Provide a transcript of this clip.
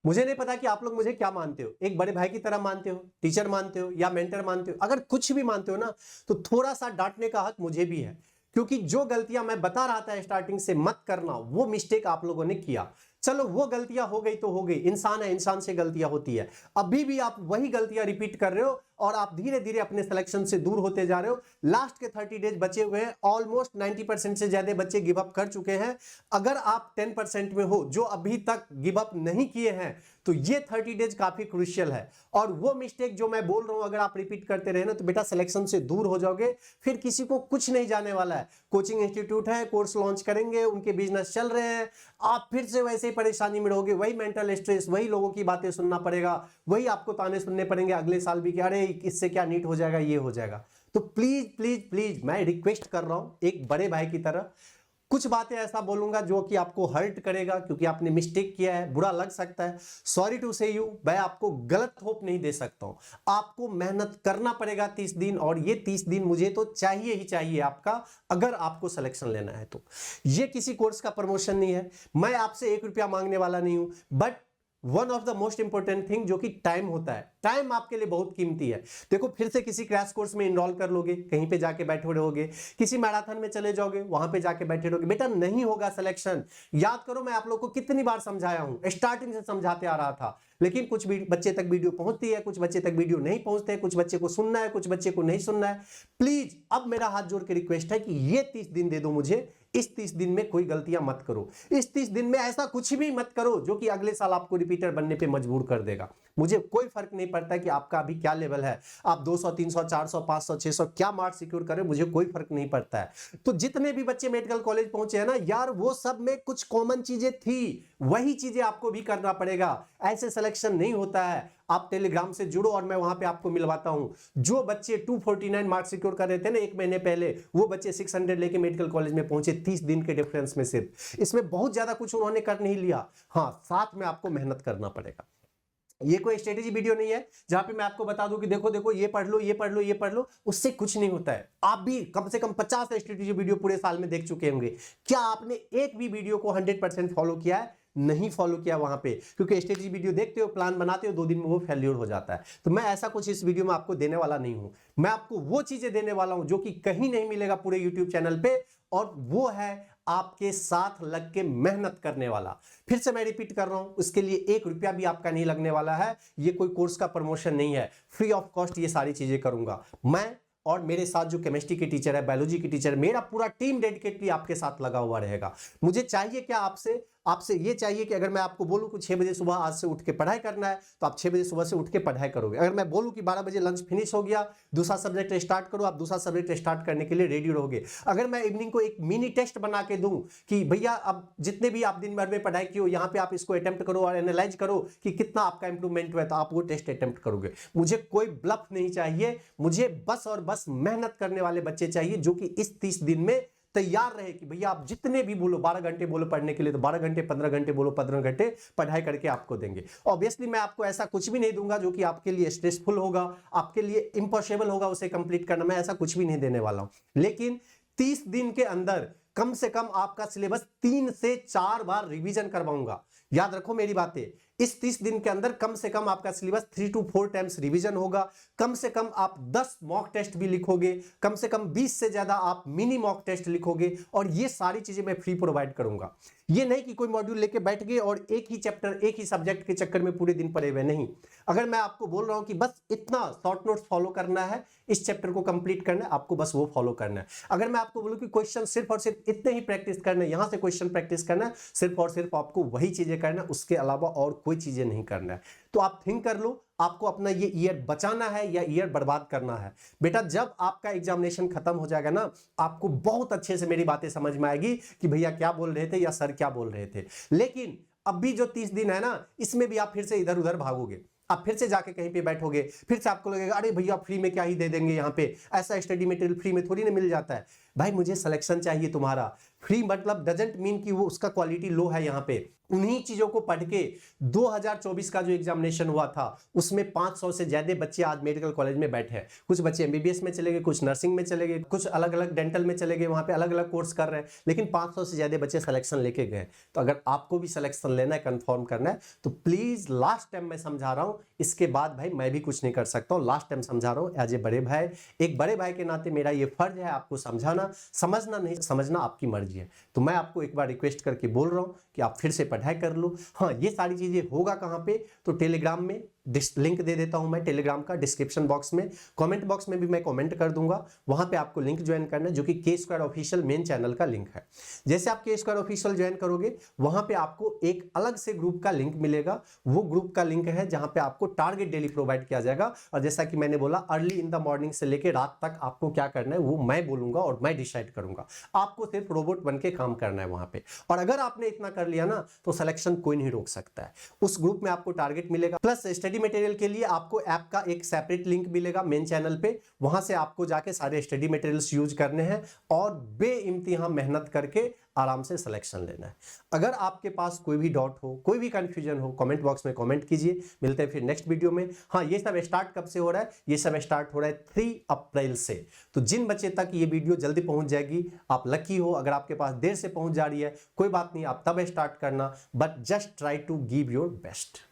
मुझे नहीं पता कि आप लोग मुझे क्या मानते हो, एक बड़े भाई की तरह मानते हो, टीचर मानते हो या मेंटर मानते हो। अगर कुछ भी मानते हो ना तो थोड़ा सा डांटने का हक मुझे भी है, क्योंकि जो गलतियां मैं बता रहा था स्टार्टिंग से मत करना, वो मिस्टेक आप लोगों ने किया। चलो वो गलतियां हो गई तो हो गई, इंसान है, इंसान से गलतियां होती है। अभी भी आप वही गलतियां रिपीट कर रहे हो और आप धीरे धीरे अपने सिलेक्शन से दूर होते जा रहे हो। लास्ट के 30 डेज बचे हुए हैं, ऑलमोस्ट 90% से ज्यादा बच्चे गिव अप कर चुके हैं। अगर आप 10% में हो जो अभी तक गिव अप नहीं किए हैं, तो ये 30 डेज काफी क्रूशियल है। और वो मिस्टेक जो मैं बोल रहा हूं अगर आप रिपीट करते रहे ना तो बेटा सिलेक्शन से दूर हो जाओगे, फिर किसी को कुछ नहीं जाने वाला है। कोचिंग इंस्टीट्यूट है, कोर्स लॉन्च करेंगे, उनके बिजनेस चल रहे हैं, आप फिर से वैसे ही परेशानी में रहोगे, वही मेंटल स्ट्रेस, वही लोगों की बातें सुनना पड़ेगा, वही आपको ताने सुनने पड़ेंगे अगले साल भी कि अरे इससे क्या नीट हो जाएगा, ये हो जाएगा। तो प्लीज प्लीज प्लीज मैं रिक्वेस्ट कर रहा हूं एक बड़े भाई की तरह, कुछ बातें ऐसा बोलूंगा जो कि आपको हर्ट करेगा, क्योंकि आपने मिस्टेक किया है, बुरा लग सकता है, सॉरी टू से यू। मैं आपको गलत होप नहीं दे सकता हूं, आपको मेहनत करना पड़ेगा 30 दिन, और ये 30 दिन मुझे तो चाहिए ही चाहिए आपका, अगर आपको सिलेक्शन लेना है तो। ये किसी कोर्स का प्रमोशन नहीं है, मैं आपसे 1 रुपया मांगने वाला नहीं हूं, but one of the most important thing जो कि टाइम होता है, टाइम आपके लिए बहुत कीमती है। देखो फिर से किसी क्रैश कोर्स में इनरोल कर लोगे, कहीं पे जाके बैठे रहोगे, किसी मैराथन में चले जाओगे, वहां पे जाके बैठे रहोगे, बेटा नहीं होगा सिलेक्शन। याद करो मैं आप लोग को कितनी बार समझाया हूं, स्टार्टिंग से समझाते आ रहा था, लेकिन कुछ बच्चे तक वीडियो पहुंचती है, कुछ बच्चे तक वीडियो नहीं पहुंचते, कुछ बच्चे को सुनना है, कुछ बच्चे को नहीं सुनना है। प्लीज अब मेरा हाथ जोड़ के रिक्वेस्ट है कि ये 30 दिन दे दो मुझे, इस 30 दिन में कोई गलतियां मत करो, इस 30 दिन में ऐसा कुछ भी मत करो जो कि अगले साल आपको रिपीटर बनने पे मजबूर कर देगा। मुझे कोई फर्क नहीं पड़ता कि आपका अभी क्या लेवल है, आप 200 300 400 500 600 क्या मार्क्स सिक्योर करें, मुझे कोई फर्क नहीं पड़ता है। तो जितने भी बच्चे मेडिकल कॉलेज पहुंचे हैं ना यार, वो सब में कुछ कॉमन चीजें थी, वही चीजें आपको भी करना पड़ेगा। ऐसे सिलेक्शन नहीं होता है। आप टेलीग्राम से जुड़ो और मैं वहां पे आपको मिलवाता हूं। जो बच्चे 249 मार्क्स सिक्योर कर रहे थे ना 1 महीने पहले, वो बच्चे 600 लेके मेडिकल कॉलेज में पहुंचे 30 दिन के डिफरेंस में सिर्फ। इसमें बहुत ज्यादा कुछ उन्होंने कर नहीं लिया, हाँ साथ में आपको मेहनत करना पड़ेगा। ये कोई स्ट्रेटेजी वीडियो नहीं है जहां पे मैं आपको बता दूं कि देखो देखो ये पढ़ लो, ये पढ़ लो, ये पढ़ लो, उससे कुछ नहीं होता है। आप भी कम से कम 50 स्ट्रेटेजी वीडियो पूरे साल में देख चुके होंगे, क्या आपने एक भी वीडियो को 100% फॉलो किया है? नहीं फॉलो किया वहां पे, क्योंकि स्ट्रेटेजी वीडियो देखते हो, प्लान बनाते हो, 2 दिन में वो फेल्योर हो जाता है। तो मैं ऐसा कुछ इस वीडियो में आपको देने वाला नहीं हूं, मैं आपको वो चीजें देने वाला हूं जो कि कहीं नहीं मिलेगा पूरे यूट्यूब चैनल पे, और वो है आपके साथ लग के मेहनत करने वाला। फिर से मैं रिपीट कर रहा हूं, उसके लिए 1 रुपया भी आपका नहीं लगने वाला है। ये कोई कोर्स का प्रमोशन नहीं है, फ्री ऑफ कॉस्ट ये सारी चीजें करूंगा मैं, और मेरे साथ जो केमिस्ट्री के टीचर है, बायोलॉजी के टीचर, मेरा पूरा टीम डेडिकेटली आपके साथ लगा हुआ रहेगा। मुझे चाहिए क्या आपसे? आपसे ये चाहिए कि अगर मैं आपको बोलूं कि 6 बजे सुबह आज से उठ के पढ़ाई करना है, तो आप 6 बजे सुबह से उठ के पढ़ाई करोगे। अगर मैं बोलूं कि 12 बजे लंच फिनिश हो गया, दूसरा सब्जेक्ट स्टार्ट करो, आप दूसरा सब्जेक्ट स्टार्ट करने के लिए रेडी रहोगे। अगर मैं इवनिंग को एक मिनी टेस्ट बना के दूं कि भैया अब जितने भी आप दिन भर में पढ़ाई की हो, यहां पे आप इसको अटेम्प्ट करो और एनालाइज करो कि कितना आपका इंप्रूवमेंट हुआ है, तो आप वो टेस्ट अटेम्प्ट करोगे। मुझे कोई ब्लफ नहीं चाहिए, मुझे बस और बस मेहनत करने वाले बच्चे चाहिए जो कि इस 30 दिन में तैयार रहे कि भैया आप जितने भी बोलो, 12 घंटे बोलो पढ़ने के लिए तो 12 घंटे, 15 घंटे बोलो 15 घंटे पढ़ाई करके आपको देंगे। ऑब्वियसली मैं आपको ऐसा कुछ भी नहीं दूंगा जो कि आपके लिए स्ट्रेसफुल होगा, आपके लिए इंपॉसिबल होगा उसे कंप्लीट करना, मैं ऐसा कुछ भी नहीं देने वाला हूं। लेकिन 30 दिन के अंदर कम से कम आपका सिलेबस 3 से 4 बार रिवीजन करवाऊंगा। याद रखो मेरी बातें, इस 30 दिन के अंदर कम से कम आपका सिलेबस 3 to 4 टाइम्स रिवीजन होगा। कम से कम आप 10 मॉक टेस्ट भी लिखोगे, कम से कम 20 से ज्यादा आप मिनी मॉक टेस्ट लिखोगे, और ये सारी चीजें मैं फ्री प्रोवाइड करूंगा। ये नहीं कि कोई मॉड्यूल लेके बैठ गए और एक ही चैप्टर, एक ही सब्जेक्ट के चक्कर में पूरे दिन पड़े हुए, नहीं। अगर मैं आपको बोल रहा हूं कि बस इतना शॉर्ट नोट्स फॉलो करना है, इस चैप्टर को कंप्लीट करना है, आपको बस वो फॉलो करना है। अगर मैं आपको बोलूं कि क्वेश्चन सिर्फ और सिर्फ इतने ही प्रैक्टिस करना है, यहां से क्वेश्चन प्रैक्टिस करना है, सिर्फ और सिर्फ आपको वही चीजें करना है, उसके अलावा और कोई चीजें नहीं करना है, तो आप थिंक कर लो आपको अपना ये ईयर बचाना है या ईयर बर्बाद करना है। बेटा जब आपका एग्जामिनेशन खत्म हो जाएगा ना, आपको बहुत अच्छे से मेरी बातें समझ में आएगी कि भैया क्या बोल रहे थे या सर क्या बोल रहे थे। लेकिन अभी जो 30 दिन है ना, इसमें भी आप फिर से इधर उधर भागोगे, आप फिर से जाके कहीं पे बैठोगे, फिर से आपको लगेगा अरे भैया फ्री में क्या ही दे देंगे, यहाँ पे ऐसा स्टडी मटेरियल फ्री में थोड़ी ना मिल जाता है। भाई मुझे सिलेक्शन चाहिए तुम्हारा। फ्री मतलब डजंट मीन कि वो उसका क्वालिटी लो है। यहाँ पे उन्हीं चीजों को पढ़ के 2024 का जो एग्जामिनेशन हुआ था उसमें 500 से ज्यादा बच्चे आज मेडिकल कॉलेज में बैठे हैं। कुछ बच्चे एमबीबीएस में चले गए, कुछ नर्सिंग में चले गए, कुछ अलग अलग डेंटल में चले गए, वहां पे अलग अलग कोर्स कर रहे हैं, लेकिन 500 से ज्यादा बच्चे सिलेक्शन लेके गए। तो अगर आपको भी सिलेक्शन लेना है, कंफर्म करना है, तो प्लीज लास्ट टाइम मैं समझा रहा हूं, इसके बाद भाई मैं भी कुछ नहीं कर सकता हूं। लास्ट टाइम समझा रहा हूं एज ए बड़े भाई, एक बड़े भाई के नाते मेरा ये फर्ज है आपको समझाना। समझना नहीं समझना आपकी मर्जी है। तो मैं आपको एक बार रिक्वेस्ट करके बोल रहा हूं कि आप फिर से पढ़ाई कर लो। हाँ, ये सारी चीजें होगा कहां पे, तो टेलीग्राम में लिंक दे देता हूं मैं टेलीग्राम का, डिस्क्रिप्शन बॉक्स में, कमेंट बॉक्स में भी मैं कमेंट कर दूंगा। वहां पे आपको लिंक ज्वाइन करना है, जो कि के स्क्वायर ऑफिशियल मेन चैनल का लिंक है। जैसे आप के स्क्वायर ऑफिशियल ज्वाइन करोगे, वहां पे आपको एक अलग से ग्रुप का लिंक मिलेगा। वो ग्रुप का लिंक है जहां पे आपको टारगेट डेली प्रोवाइड किया जाएगा। और जैसा कि मैंने बोला, अर्ली इन द मॉर्निंग से लेकर रात तक आपको क्या करना है वो मैं बोलूंगा और मैं डिसाइड करूंगा। आपको सिर्फ रोबोट बन के काम करना है वहां पे। और अगर आपने इतना कर लिया ना, तो सिलेक्शन कोई नहीं रोक सकता है। उस ग्रुप में आपको टारगेट मिलेगा, प्लस स्टडी मटेरियल के लिए आपको ऐप का एक सेपरेट लिंक मिलेगा मेन चैनल पे। वहां से आपको जाके सारे स्टडी मटेरियल्स यूज करने हैं और बेइंतहा मेहनत करके आराम से सिलेक्शन लेना है। अगर आपके पास कोई भी डाउट हो, कोई भी कंफ्यूजन हो, कमेंट बॉक्स में कमेंट कीजिए। मिलते हैं फिर नेक्स्ट वीडियो में। हाँ, ये सब स्टार्ट कब से हो रहा है? ये सब स्टार्ट हो रहा है 3 अप्रैल से। तो जिन बच्चे तक ये वीडियो जल्दी पहुंच जाएगी, आप लकी हो। अगर आपके पास देर से पहुंच जा रही है, कोई बात नहीं, आप तब स्टार्ट करना, but just try to give your best.